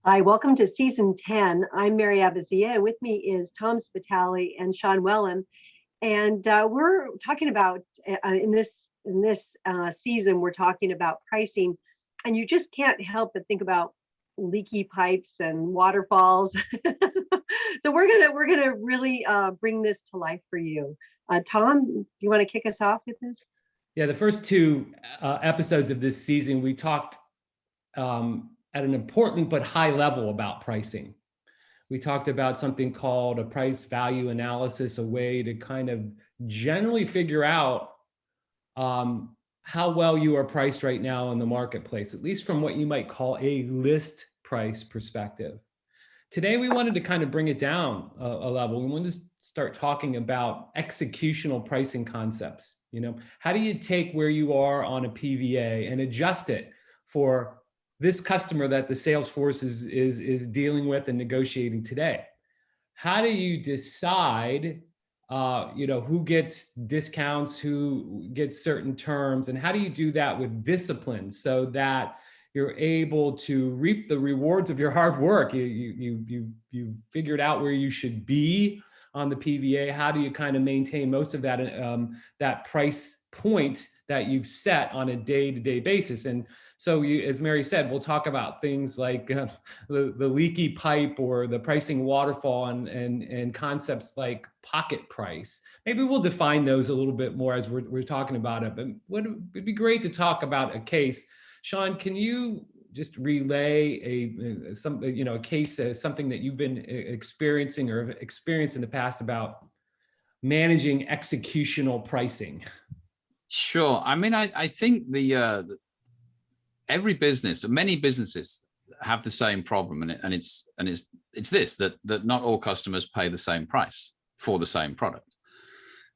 Hi, welcome to season 10. I'm Mary Abazia, and with me is Tom Spitali and Sean Wellham. And we're talking about in this season, we're talking about pricing, and you just can't help but think about leaky pipes and waterfalls. So we're gonna really bring this to life for you. Tom, do you want to kick us off with this? Yeah, the first two episodes of this season, we talked at an important but high level about pricing. We talked about something called a price value analysis, a way to kind of generally figure out how well you are priced right now in the marketplace, at least from what you might call a list price perspective. Today, we wanted to kind of bring it down a level. We wanted to start talking about executional pricing concepts. How do you take where you are on a PVA and adjust it for this customer that the Salesforce is dealing with and negotiating today? How do you decide, who gets discounts, who gets certain terms, and how do you do that with discipline so that you're able to reap the rewards of your hard work? You figured out where you should be on the PVA. How do you kind of maintain most of that price point that you've set on a day-to-day basis? And so, as Mary said, we'll talk about things like the leaky pipe or the pricing waterfall and concepts like pocket price. Maybe we'll define those a little bit more as we're talking about it. But it'd be great to talk about a case. Sean, can you just relay a case, something that you've been experiencing or have experienced in the past about managing executional pricing? Sure. I mean, I think every business, many businesses have the same problem, and it's this that not all customers pay the same price for the same product.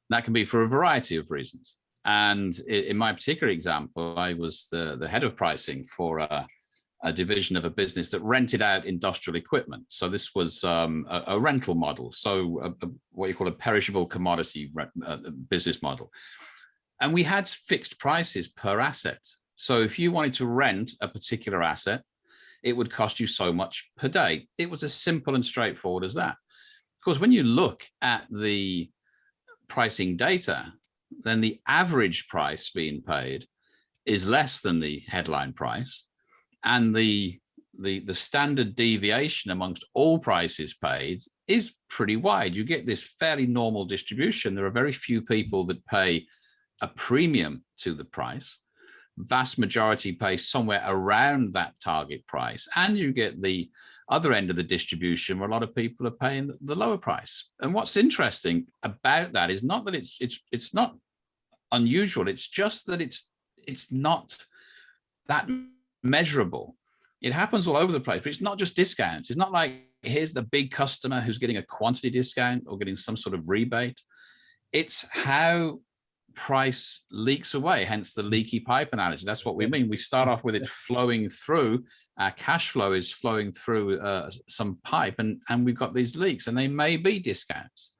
That can be for a variety of reasons. And in my particular example, I was the head of pricing for a division of a business that rented out industrial equipment. So this was a rental model, so what you call a perishable commodity business model. And we had fixed prices per asset. So if you wanted to rent a particular asset, it would cost you so much per day. It was as simple and straightforward as that. Of course, when you look at the pricing data, then the average price being paid is less than the headline price. And the standard deviation amongst all prices paid is pretty wide. You get this fairly normal distribution. There are very few people that pay a premium to the price. Vast majority pay somewhere around that target price. And you get the other end of the distribution where a lot of people are paying the lower price. And what's interesting about that is not that it's not unusual. It's just that it's not that measurable. It happens all over the place, but it's not just discounts. It's not like here's the big customer who's getting a quantity discount or getting some sort of rebate. It's how price leaks away, hence the leaky pipe analogy. That's what we mean. We start off with it flowing through, our cash flow is flowing through some pipe, and we've got these leaks, and they may be discounts.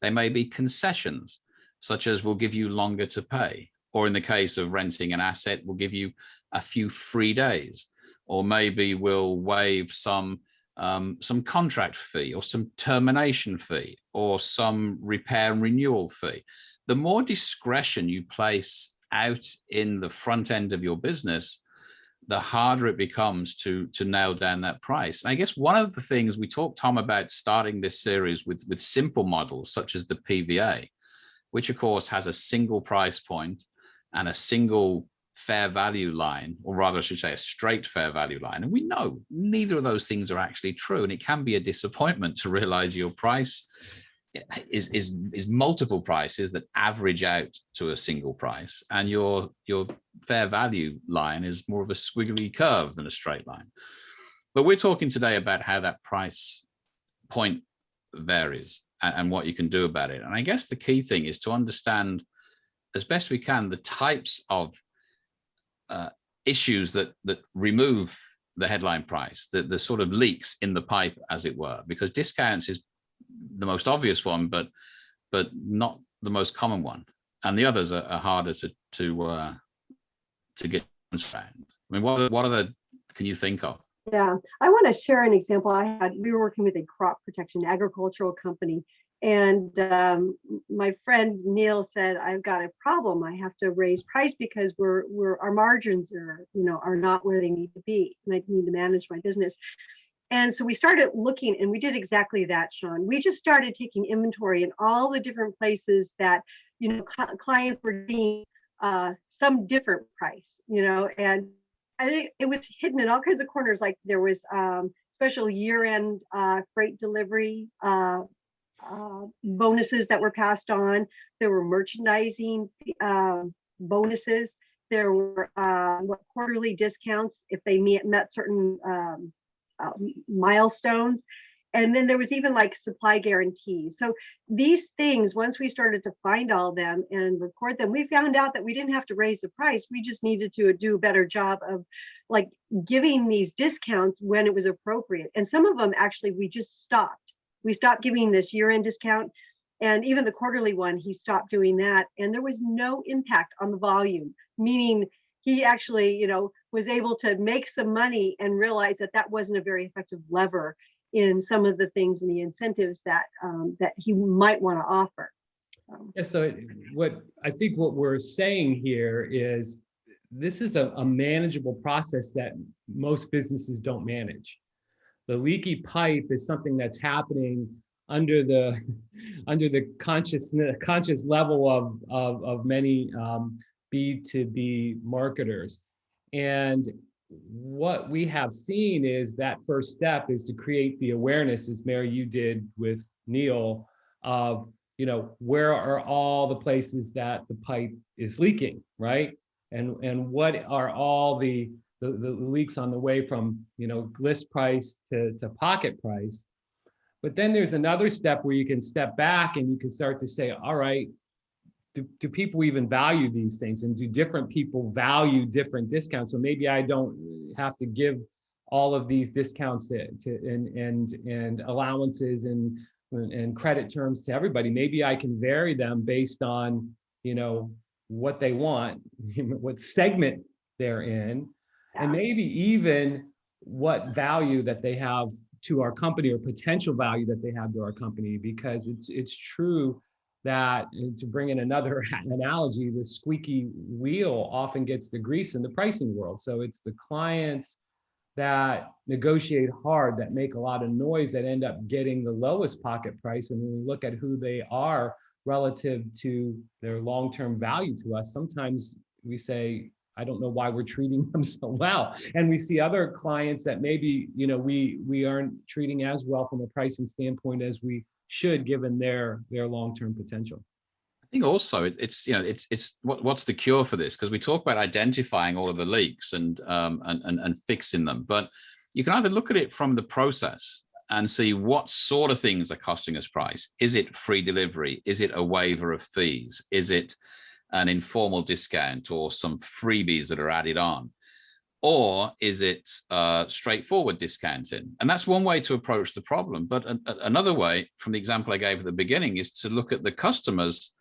They may be concessions, such as we'll give you longer to pay, or in the case of renting an asset, we'll give you a few free days, or maybe we'll waive some contract fee or some termination fee or some repair and renewal fee. The more discretion you place out in the front end of your business, the harder it becomes to nail down that price. And I guess one of the things we talked, Tom, about starting this series with simple models such as the PVA, which of course has a single price point and a single fair value line, or rather I should say a straight fair value line. And we know neither of those things are actually true. And it can be a disappointment to realize your price is multiple prices that average out to a single price, and your fair value line is more of a squiggly curve than a straight line. But we're talking today about how that price point varies and what you can do about it. And I guess the key thing is to understand as best we can the types of issues that remove the headline price, the sort of leaks in the pipe, as it were, because discounts is the most obvious one, but not the most common one, and the others are harder to get around. I mean, what other can you think of? Yeah, I want to share an example I had. We were working with a crop protection agricultural company, and my friend Neil said, "I've got a problem. I have to raise price because our margins are not where they need to be, and I need to manage my business." And so we started looking, and we did exactly that, Sean. We just started taking inventory in all the different places that clients were getting some different price, and I think it was hidden in all kinds of corners. Like there was special year-end freight delivery bonuses that were passed on. There were merchandising bonuses. There were quarterly discounts if they met certain milestones. And then there was even like supply guarantees. So these things, once we started to find all of them and record them, we found out that we didn't have to raise the price. We just needed to do a better job of like giving these discounts when it was appropriate. And some of them actually we just stopped. We stopped giving this year-end discount, and even the quarterly one, he stopped doing that. And there was no impact on the volume, meaning he actually, was able to make some money and realize that that wasn't a very effective lever in some of the things and the incentives that he might want to offer. Yeah, so what we're saying here is this is a manageable process that most businesses don't manage. The leaky pipe is something that's happening under the conscious level of many B2B marketers. And what we have seen is that first step is to create the awareness, as Mary, you did with Neil, of where are all the places that the pipe is leaking, right? And what are all the leaks on the way from list price to pocket price. But then there's another step where you can step back and you can start to say, all right, do people even value these things, and do different people value different discounts? So maybe I don't have to give all of these discounts and allowances and credit terms to everybody. Maybe I can vary them based on what they want, what segment they're in, and maybe even what value that they have to our company, or potential value that they have to our company. Because it's true that, to bring in another analogy, the squeaky wheel often gets the grease in the pricing world. So it's the clients that negotiate hard, that make a lot of noise, that end up getting the lowest pocket price. And when we look at who they are relative to their long-term value to us, sometimes we say, I don't know why we're treating them so well. And we see other clients that maybe we aren't treating as well from a pricing standpoint as we should, given their long-term potential. I think also it's what's the cure for this? Because we talk about identifying all of the leaks and fixing them, but you can either look at it from the process and see what sort of things are costing us price. Is it free delivery? Is it a waiver of fees? Is it an informal discount or some freebies that are added on? Or is it straightforward discounting? And that's one way to approach the problem. But another way, from the example I gave at the beginning, is to look at the customers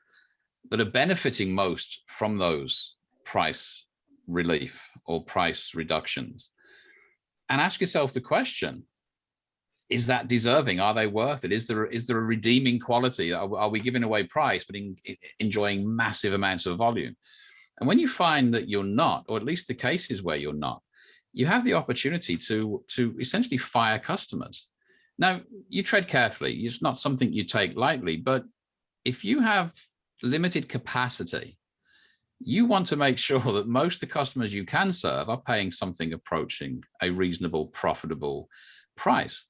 that are benefiting most from those price relief or price reductions, and ask yourself the question, is that deserving? Are they worth it? Is there a redeeming quality? Are we giving away price but enjoying massive amounts of volume? And when you find that you're not, or at least the cases where you're not, you have the opportunity to essentially fire customers. Now, you tread carefully. It's not something you take lightly, but if you have limited capacity, you want to make sure that most of the customers you can serve are paying something approaching a reasonable, profitable price.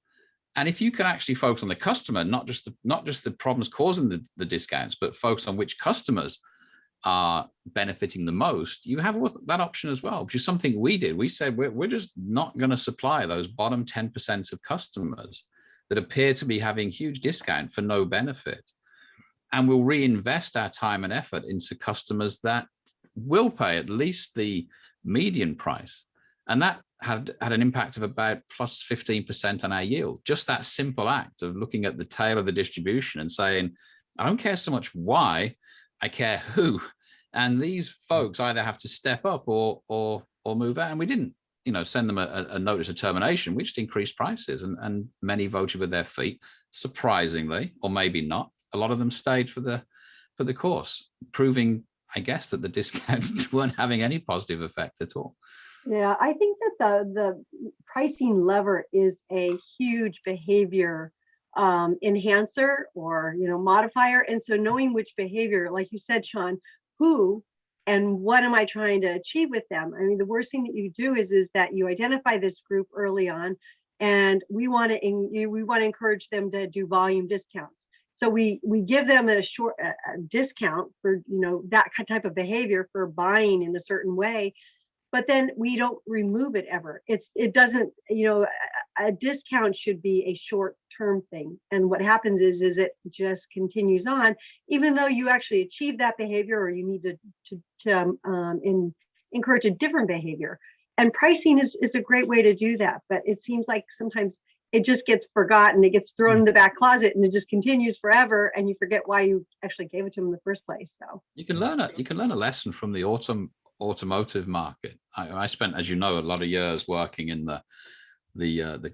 And if you can actually focus on the customer, not just the problems causing the discounts, but focus on which customers are benefiting the most, you have that option as well, which is something we did. We said we're just not going to supply those bottom 10% of customers that appear to be having huge discount for no benefit. And we'll reinvest our time and effort into customers that will pay at least the median price. And that had an impact of about plus 15% on our yield. Just that simple act of looking at the tail of the distribution and saying, I don't care so much why, I care who. And these folks either have to step up or move out. And we didn't. send them a notice of termination, we just increased prices, and many voted with their feet. Surprisingly, or maybe not, a lot of them stayed for the course, proving, I guess, that the discounts weren't having any positive effect at all. Yeah, I think that the pricing lever is a huge behavior enhancer or modifier. And so knowing which behavior, like you said, Sean, who and what am I trying to achieve with them? I mean, the worst thing that you do is that you identify this group early on, and we want to encourage them to do volume discounts. So we give them a discount for that type of behavior for buying in a certain way, but then we don't remove it ever. It doesn't, a discount should be a short-term thing. And what happens is it just continues on, even though you actually achieve that behavior, or you need to encourage a different behavior. And pricing is a great way to do that. But it seems like sometimes it just gets forgotten. It gets thrown in the back closet, and it just continues forever, and you forget why you actually gave it to them in the first place. So you can learn a lesson from the automotive market. I spent, as you know, a lot of years working in the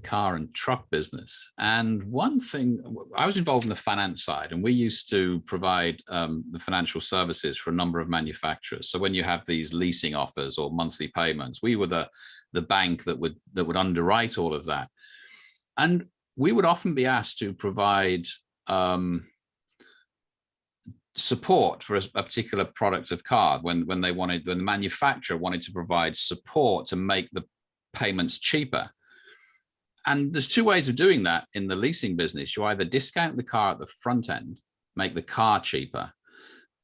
car and truck business. And one thing, I was involved in the finance side, and we used to provide the financial services for a number of manufacturers. So when you have these leasing offers or monthly payments, we were the bank that would underwrite all of that. And we would often be asked to provide support for a particular product of car when the manufacturer wanted to provide support to make the payments cheaper. And there's two ways of doing that in the leasing business. You either discount the car at the front end, make the car cheaper,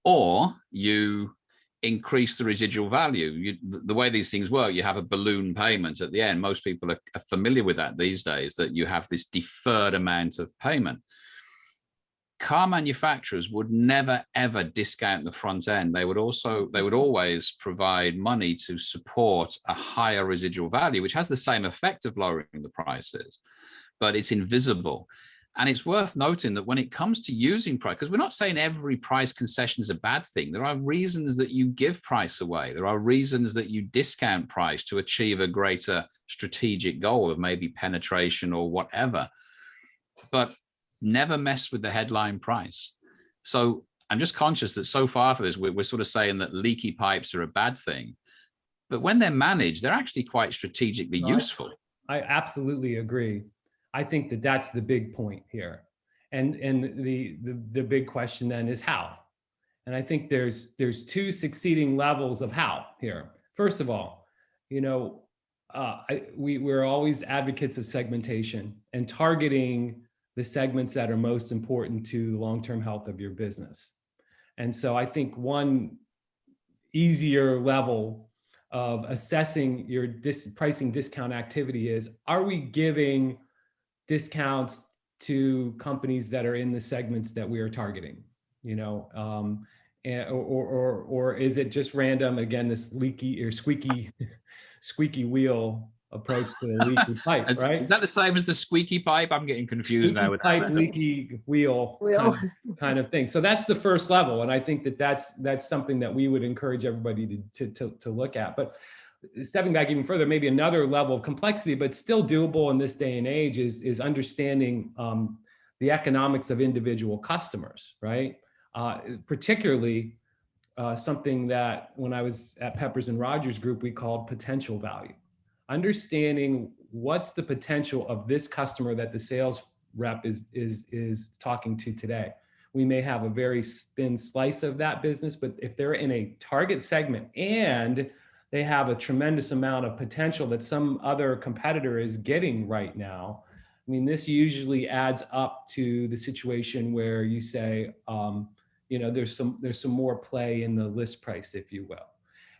or you increase the residual value. The way these things work, you have a balloon payment at the end. Most people are familiar with that these days, that you have this deferred amount of payment. Car manufacturers would never, ever discount the front end. They would always provide money to support a higher residual value, which has the same effect of lowering the prices, but it's invisible. And it's worth noting that when it comes to using price, because we're not saying every price concession is a bad thing. There are reasons that you give price away. There are reasons that you discount price to achieve a greater strategic goal of maybe penetration or whatever. But never mess with the headline price. So I'm just conscious that so far for this, we're sort of saying that leaky pipes are a bad thing, but when they're managed, they're actually quite strategically useful. I absolutely agree. I think that that's the big point here. And the big question then is how. And I think there's two succeeding levels of how here. First of all, we're always advocates of segmentation and targeting the segments that are most important to the long-term health of your business. And so I think one easier level of assessing your pricing discount activity is, are we giving discounts to companies that are in the segments that we are targeting? Or is it just random? Again, this leaky or squeaky wheel approach to the leaky pipe, right? Is that the same as the squeaky pipe? I'm getting confused now with pipe, leaky wheel kind of thing. So that's the first level, and I think that that's something that we would encourage everybody to look at. But stepping back even further, maybe another level of complexity, but still doable in this day and age, is understanding the economics of individual customers, right? Particularly something that when I was at Peppers and Rogers Group, we called potential value. Understanding what's the potential of this customer that the sales rep is talking to today. We may have a very thin slice of that business, but if they're in a target segment and they have a tremendous amount of potential that some other competitor is getting right now, I mean, this usually adds up to the situation where you say, there's some more play in the list price, if you will.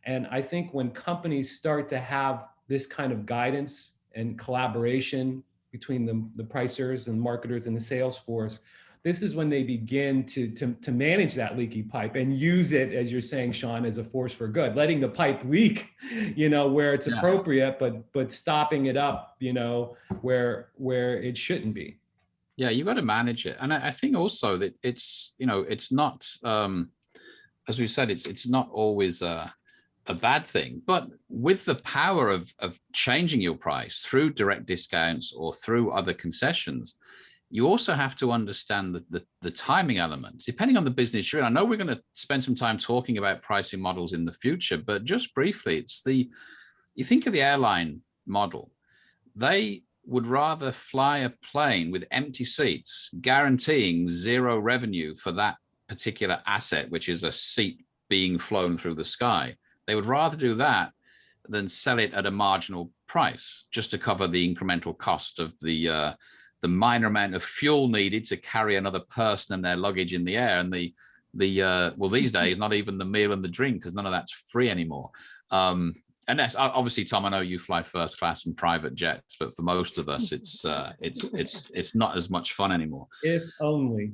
And I think when companies start to have this kind of guidance and collaboration between the pricers and marketers and the sales force, this is when they begin to manage that leaky pipe and use it, as you're saying, Sean, as a force for good, letting the pipe leak, where it's appropriate, but stopping it up, where it shouldn't be. Yeah, you've got to manage it. And I think also that it's not, as we said, it's not always a a bad thing. But with the power of changing your price through direct discounts or through other concessions, you also have to understand the timing element, depending on the business you're in. I know we're going to spend some time talking about pricing models in the future, but just briefly, you think of the airline model. They would rather fly a plane with empty seats, guaranteeing zero revenue for that particular asset, which is a seat being flown through the sky. They would rather do that than sell it at a marginal price just to cover the incremental cost of the minor amount of fuel needed to carry another person and their luggage in the air. And well, these days, not even the meal and the drink, because none of that's free anymore. And that's obviously, Tom, I know you fly first class and private jets, but for most of us, it's not as much fun anymore. If only.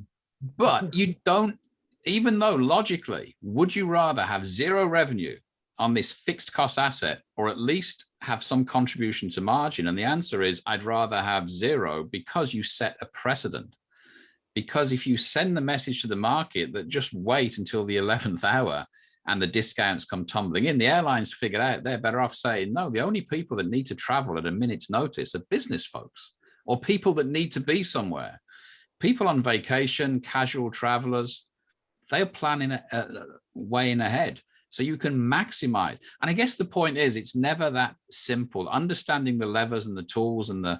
But you don't, even though logically, would you rather have zero revenue on this fixed cost asset, or at least have some contribution to margin? And the answer is, I'd rather have zero, because you set a precedent. Because if you send the message to the market that just wait until the 11th hour and the discounts come tumbling in, the airlines figured out they're better off saying, no, the only people that need to travel at a minute's notice are business folks, or people that need to be somewhere. People on vacation, casual travelers, they're planning way in ahead. So you can maximize. And I guess the point is, it's never that simple. Understanding the levers and the tools and the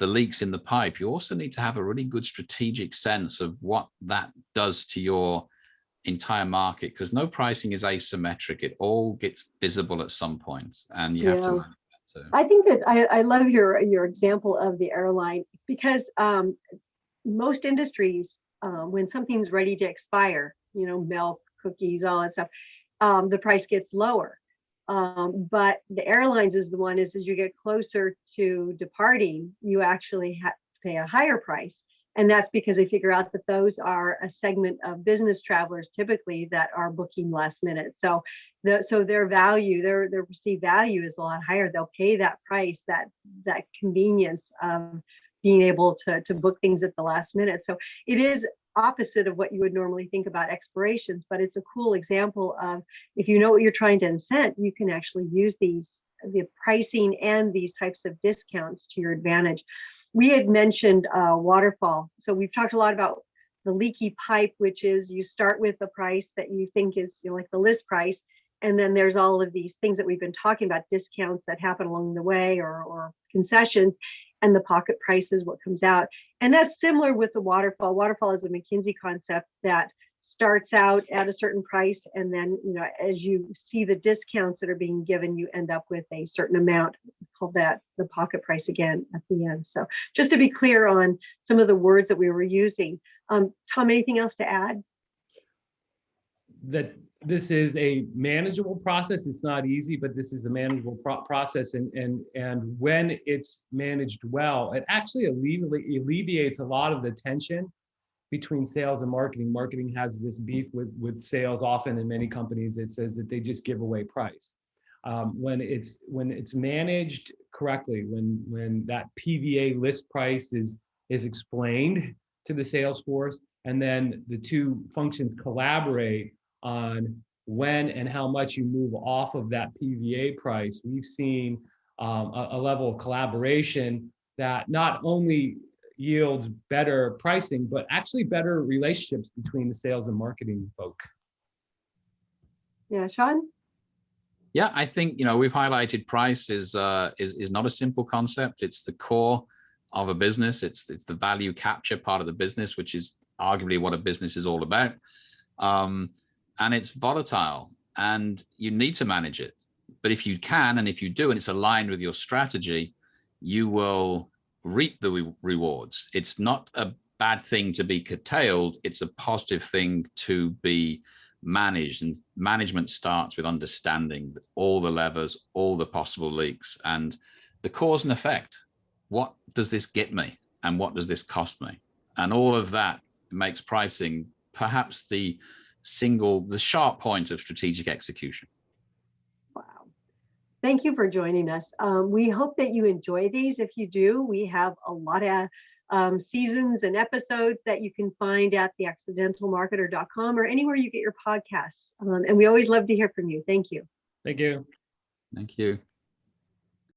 leaks in the pipe, you also need to have a really good strategic sense of what that does to your entire market, because no pricing is asymmetric. It all gets visible at some point, and you have to manage that too. I think that I love your example of the airline, because most industries, when something's ready to expire, milk, cookies, all that stuff, the price gets lower. But the airlines is the one, as you get closer to departing, you actually have to pay a higher price. And that's because they figure out that those are a segment of business travelers typically that are booking last minute. So their value, their perceived value is a lot higher. They'll pay that price, that convenience of being able to book things at the last minute. So it is opposite of what you would normally think about expirations, but it's a cool example of, if you know what you're trying to incent, you can actually use the pricing and these types of discounts to your advantage. We had mentioned waterfall. So we've talked a lot about the leaky pipe, which is you start with a price that you think is like the list price. And then there's all of these things that we've been talking about, discounts that happen along the way, or concessions, and the pocket price is what comes out. And that's similar with the waterfall. Waterfall is a McKinsey concept that starts out at a certain price, and then as you see the discounts that are being given, you end up with a certain amount. We call that the pocket price again at the end. So just to be clear on some of the words that we were using. Tom, anything else to add? That this is a manageable process. It's not easy, but this is a manageable process, and when it's managed well, it actually alleviates a lot of the tension between sales and marketing. Marketing has this beef with sales often in many companies. It says that they just give away price. When it's managed correctly, when that PVA list price is explained to the Salesforce, and then the two functions collaborate on when and how much you move off of that PVA price, we've seen a level of collaboration that not only yields better pricing, but actually better relationships between the sales and marketing folk. Yeah, Sean? Yeah, I think we've highlighted price is not a simple concept. It's the core of a business. It's the value capture part of the business, which is arguably what a business is all about. And it's volatile, and you need to manage it. But if you can, and if you do, and it's aligned with your strategy, you will reap the rewards. It's not a bad thing to be curtailed. It's a positive thing to be managed. And management starts with understanding all the levers, all the possible leaks, and the cause and effect. What does this get me? And what does this cost me? And all of that makes pricing perhaps the sharp point of strategic execution. Wow. Thank you for joining us. We hope that you enjoy these. If you do, we have a lot of seasons and episodes that you can find at theaccidentalmarketer.com or anywhere you get your podcasts. And we always love to hear from you. Thank you. Thank you. Thank you.